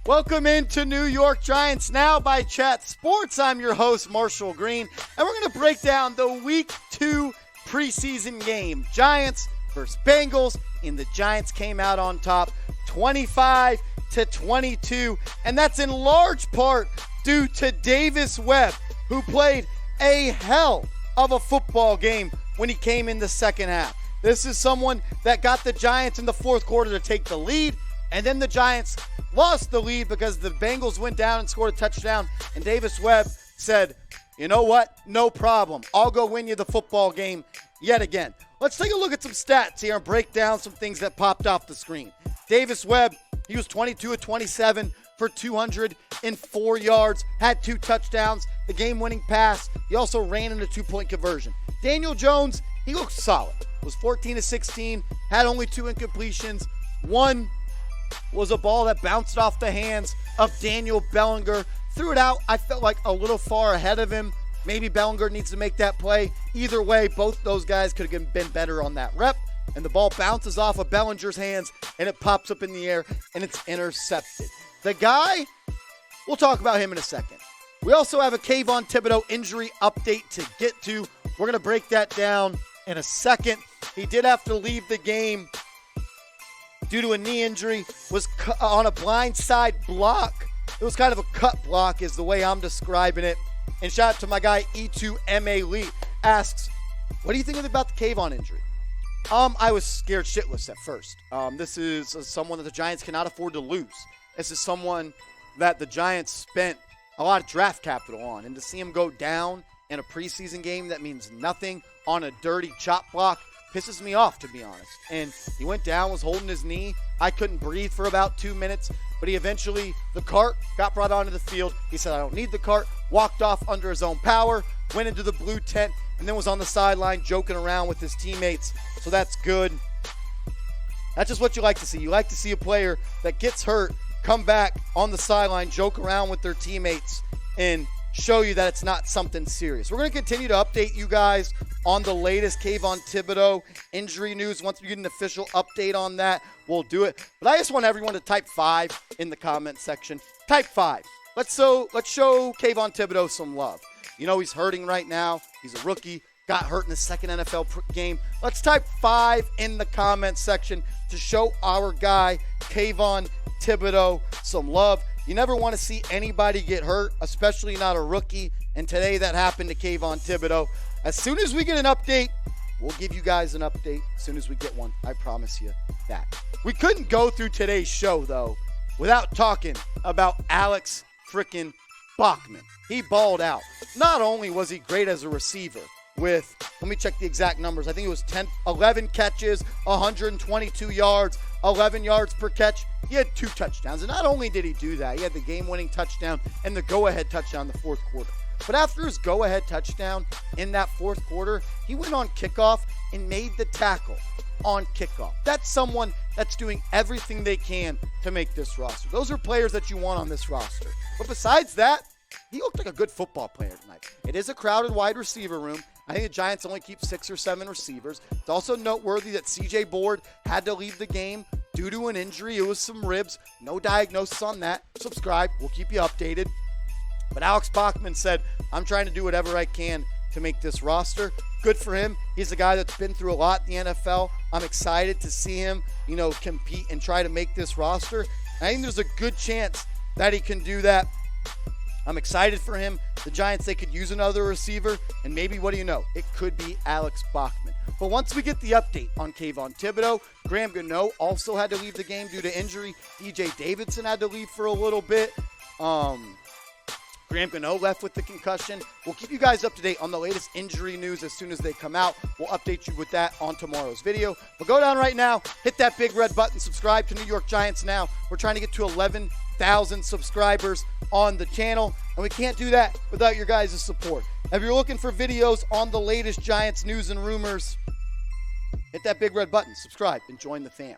Welcome into New York Giants Now by Chat Sports. I'm your host, Marshall Green, and we're going to break down the Week 2 preseason game. Giants versus Bengals, and the Giants came out on top 25-22, and that's in large part due to Davis Webb, who played a hell of a football game when he came in the second half. This is someone that got the Giants in the fourth quarter to take the lead, and then the Giants lost the lead because the Bengals went down and scored a touchdown, and Davis Webb said, you know what, no problem. I'll go win you the football game yet again. Let's take a look at some stats here and break down some things that popped off the screen. Davis Webb, he was 22 of 27 for 204 yards, had 2 touchdowns, the game-winning pass. He also ran in a 2-point conversion. Daniel Jones, he looked solid. Was 14 of 16, had only 2 incompletions. One was a ball that bounced off the hands of Daniel Bellinger. Threw it out, I felt like a little far ahead of him. Maybe Bellinger needs to make that play. Either way, both those guys could have been better on that rep. And the ball bounces off of Bellinger's hands, and it pops up in the air, and it's intercepted. The guy, we'll talk about him in a second. We also have a Kayvon Thibodeaux injury update to get to. We're going to break that down in a second. He did have to leave the game due to a knee injury, was on a blindside block. It was kind of a cut block is the way I'm describing it. And shout out to my guy E2MA Lee, asks, what do you think about the Kayvon injury? I was scared shitless at first. This is someone that the Giants cannot afford to lose. This is someone that the Giants spent a lot of draft capital on. And to see him go down in a preseason game that means nothing on a dirty chop block pisses me off, to be honest. And he went down, was holding his knee. I couldn't breathe for about 2 minutes, but he eventually, the cart got brought onto the field. He said, I don't need the cart, walked off under his own power, went into the blue tent, and then was on the sideline joking around with his teammates. So that's good. That's just what you like to see. You like to see a player that gets hurt, come back on the sideline, joke around with their teammates, and show you that it's not something serious. We're going to continue to update you guys on the latest Kayvon Thibodeaux injury news. Once we get an official update on that, we'll do it. But I just want everyone to type 5 in the comment section. Type 5. Let's show Kayvon Thibodeaux some love. You know he's hurting right now. He's a rookie. Got hurt in the second NFL game. Let's type 5 in the comment section to show our guy Kayvon Thibodeaux some love. You never want to see anybody get hurt, especially not a rookie. And today that happened to Kayvon Thibodeaux. As soon as we get an update, we'll give you guys an update as soon as we get one. I promise you that. We couldn't go through today's show, though, without talking about Alex frickin' Bachman. He balled out. Not only was he great as a receiver with, let me check the exact numbers. I think it was 11 catches, 122 yards, 11 yards per catch. He had 2 touchdowns. And not only did he do that, he had the game-winning touchdown and the go-ahead touchdown in the fourth quarter. But after his go-ahead touchdown in that fourth quarter, he went on kickoff and made the tackle on kickoff. That's someone that's doing everything they can to make this roster. Those are players that you want on this roster. But besides that, he looked like a good football player tonight. It is a crowded wide receiver room. I think the Giants only keep 6 or 7 receivers. It's also noteworthy that C.J. Board had to leave the game due to an injury. It was some ribs. No diagnosis on that. Subscribe. We'll keep you updated. But Alex Bachman said, I'm trying to do whatever I can to make this roster. Good for him. He's a guy that's been through a lot in the NFL. I'm excited to see him, compete and try to make this roster. I think there's a good chance that he can do that. I'm excited for him. The Giants, they could use another receiver, and maybe, what do you know? It could be Alex Bachman. But once we get the update on Kayvon Thibodeaux, Graham Gano also had to leave the game due to injury. DJ Davidson had to leave for a little bit. Graham Gano left with the concussion. We'll keep you guys up to date on the latest injury news as soon as they come out. We'll update you with that on tomorrow's video. But go down right now, hit that big red button, subscribe to New York Giants Now. We're trying to get to 11,000 subscribers on the channel, and we can't do that without your guys' support. If you're looking for videos on the latest Giants news and rumors, hit that big red button, subscribe, and join the fam.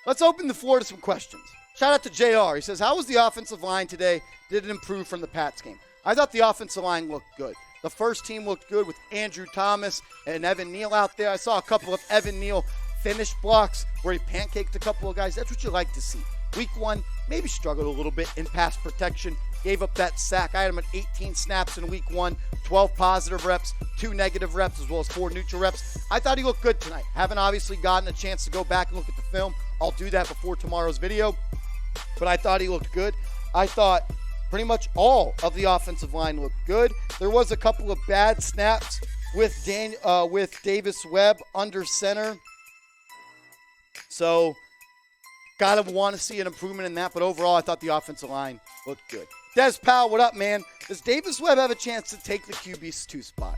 Let's open the floor to some questions. Shout out to JR. He says, how was the offensive line today? Did it improve from the Pats game? I thought the offensive line looked good. The first team looked good with Andrew Thomas and Evan Neal out there. I saw a couple of Evan Neal finish blocks where he pancaked a couple of guys. That's what you like to see. Week 1, maybe struggled a little bit in pass protection. Gave up that sack. I had him at 18 snaps in week 1, 12 positive reps, 2 negative reps, as well as 4 neutral reps. I thought he looked good tonight. Haven't obviously gotten a chance to go back and look at the film. I'll do that before tomorrow's video. But I thought he looked good. I thought pretty much all of the offensive line looked good. There was a couple of bad snaps with Davis Webb under center. So, gotta want to see an improvement in that. But overall, I thought the offensive line looked good. Des Powell, what up, man? Does Davis Webb have a chance to take the QB2 spot?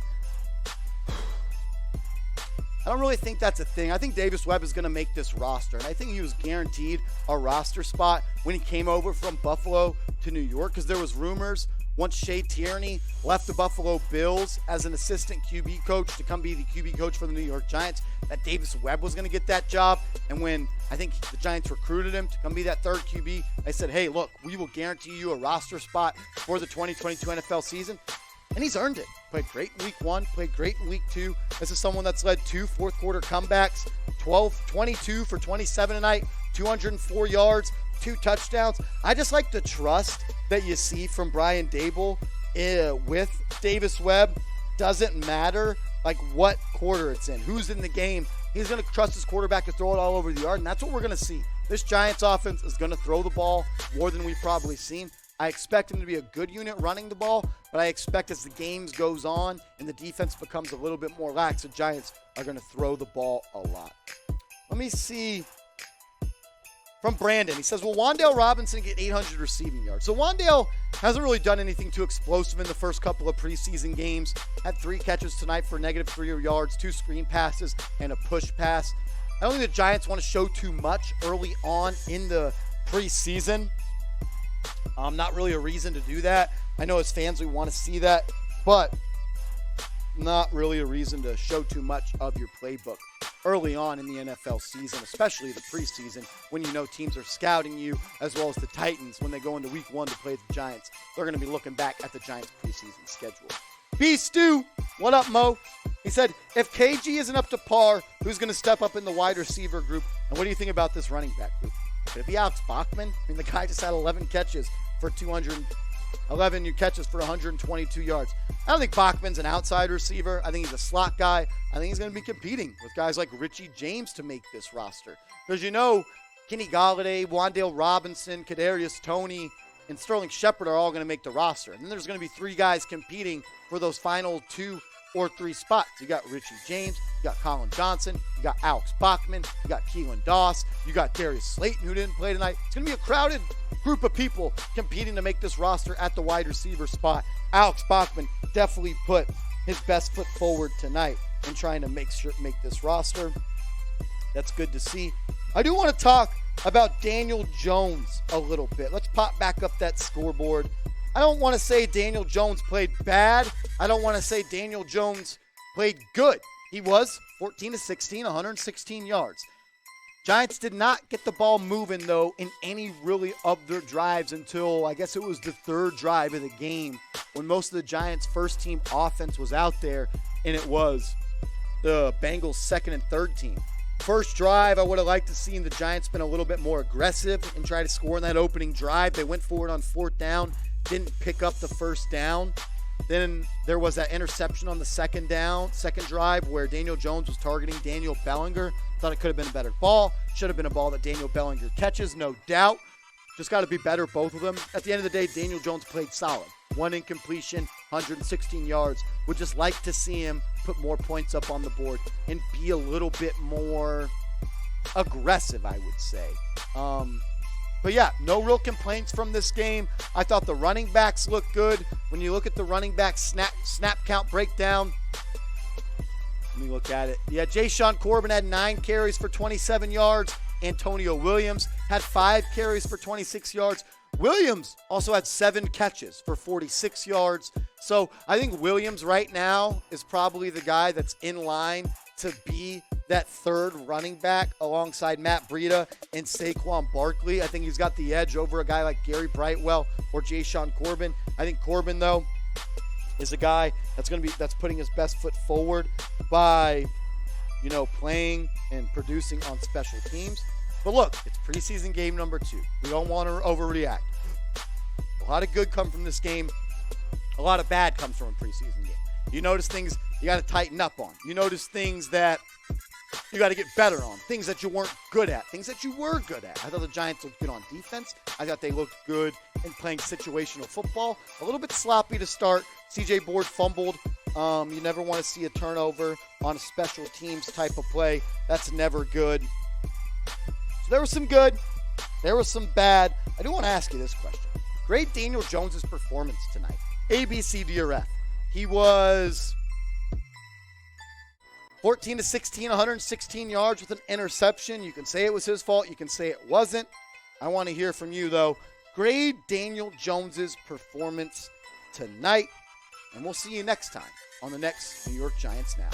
I don't really think that's a thing. I think Davis Webb is going to make this roster. And I think he was guaranteed a roster spot when he came over from Buffalo to New York, because there was rumors once Shea Tierney left the Buffalo Bills as an assistant QB coach to come be the QB coach for the New York Giants, that Davis Webb was going to get that job. And when I think the Giants recruited him to come be that third QB, they said, hey, look, we will guarantee you a roster spot for the 2022 NFL season. And he's earned it. Played great in week 1, played great in week 2. This is someone that's led 2 fourth-quarter comebacks, 22 for 27 tonight, 204 yards, 2 touchdowns. I just like the trust that you see from Brian Daboll with Davis Webb. Doesn't matter like what quarter it's in, who's in the game. He's going to trust his quarterback to throw it all over the yard, and that's what we're going to see. This Giants offense is going to throw the ball more than we've probably seen. I expect him to be a good unit running the ball, but I expect as the games goes on and the defense becomes a little bit more lax, the Giants are going to throw the ball a lot. Let me see. From Brandon, he says, will Wan'Dale Robinson get 800 receiving yards? So Wan'Dale hasn't really done anything too explosive in the first couple of preseason games. Had 3 catches tonight for -3 yards, 2 screen passes, and a push pass. I don't think the Giants want to show too much early on in the preseason. Not really a reason to do that. I know as fans we want to see that, but not really a reason to show too much of your playbook early on in the NFL season, especially the preseason, when you know teams are scouting you, as well as the Titans when they go into week 1 to play the Giants. They're going to be looking back at the Giants preseason schedule. B Stu, what up, Mo? He said, if KG isn't up to par, who's going to step up in the wide receiver group? And what do you think about this running back group? Could it be Alex Bachman? I mean, the guy just had 11 catches for 211 catches for 122 yards. I don't think Bachman's an outside receiver. I think he's a slot guy. I think he's going to be competing with guys like Richie James to make this roster. Because you know, Kenny Golladay, Wan'Dale Robinson, Kadarius Toney, and Sterling Shepard are all going to make the roster. And then there's going to be 3 guys competing for those final 2 or 3 spots. You got Richie James, you got Colin Johnson, you got Alex Bachman, you got Keelan Doss, you got Darius Slayton, who didn't play tonight. It's going to be a crowded group of people competing to make this roster at the wide receiver spot. Alex Bachman definitely put his best foot forward tonight in trying to make this roster. That's good to see. I do want to talk about Daniel Jones a little bit. Let's pop back up that scoreboard. I don't want to say Daniel Jones played bad. I don't want to say Daniel Jones played good. He was 14 of 16, 116 yards. Giants did not get the ball moving, though, in any really of their drives until, I guess it was the 3rd drive of the game, when most of the Giants' first-team offense was out there, and it was the Bengals' 2nd and 3rd team. First drive, I would have liked to see the Giants been a little bit more aggressive and try to score in that opening drive. They went forward on 4th down, didn't pick up the first down. Then there was that interception on the second drive where Daniel Jones was targeting Daniel Bellinger. Thought it could have been a better ball. Should have been a ball that Daniel Bellinger catches, no doubt. Just got to be better, both of them. At the end of the day, Daniel Jones played solid. 1 incompletion, 116 yards. Would just like to see him put more points up on the board and be a little bit more aggressive, I would say. But yeah, no real complaints from this game. I thought the running backs looked good. When you look at the running back snap count breakdown, let me look at it. Yeah, Jashaun Corbin had 9 carries for 27 yards. Antonio Williams had 5 carries for 26 yards. Williams also had 7 catches for 46 yards. So I think Williams right now is probably the guy that's in line to be that 3rd running back alongside Matt Breida and Saquon Barkley. I think he's got the edge over a guy like Gary Brightwell or Jashaun Corbin. I think Corbin, though, is a guy that's putting his best foot forward by, playing and producing on special teams. But look, it's preseason game number 2. We don't want to overreact. A lot of good come from this game. A lot of bad comes from a preseason game. You notice things you got to tighten up on. You notice things that you got to get better on. Things that you weren't good at. Things that you were good at. I thought the Giants looked good on defense. I thought they looked good in playing situational football. A little bit sloppy to start. C.J. Board fumbled. You never want to see a turnover on a special teams type of play. That's never good. So there was some good. There was some bad. I do want to ask you this question. Grade Daniel Jones' performance tonight. A, B, C, D, or F. He was 14 to 16, 116 yards with an interception. You can say it was his fault. You can say it wasn't. I want to hear from you, though. Grade Daniel Jones' performance tonight. And we'll see you next time on the next New York Giants Now.